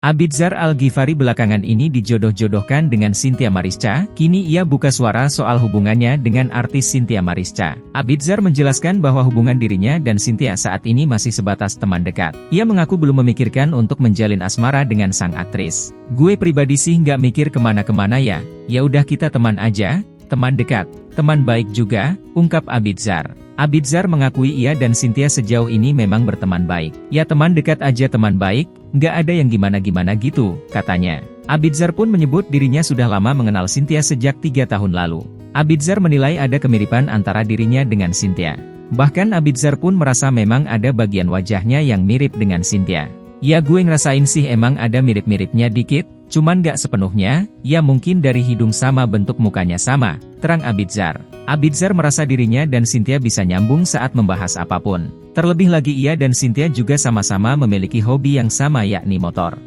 Abidzar Al-Ghifari belakangan ini dijodoh-jodohkan dengan Cynthia Marisca. Kini ia buka suara soal hubungannya dengan artis Cynthia Marisca. Abidzar menjelaskan bahwa hubungan dirinya dan Cynthia saat ini masih sebatas teman dekat. Ia mengaku belum memikirkan untuk menjalin asmara dengan sang aktris. "Gue pribadi sih nggak mikir kemana-kemana ya. Ya udah kita teman aja, teman dekat, teman baik juga," ungkap Abidzar. Abidzar mengakui ia dan Cynthia sejauh ini memang berteman baik. "Ya teman dekat aja, teman baik, nggak ada yang gimana-gimana gitu," katanya. Abidzar pun menyebut dirinya sudah lama mengenal Cynthia sejak 3 tahun lalu. Abidzar menilai ada kemiripan antara dirinya dengan Cynthia. Bahkan Abidzar pun merasa memang ada bagian wajahnya yang mirip dengan Cynthia. "Ya gue ngerasain sih emang ada mirip-miripnya dikit, cuman gak sepenuhnya, ya mungkin dari hidung sama bentuk mukanya sama," terang Abidzar. Abidzar merasa dirinya dan Cynthia bisa nyambung saat membahas apapun. Terlebih lagi ia dan Cynthia juga sama-sama memiliki hobi yang sama yakni motor.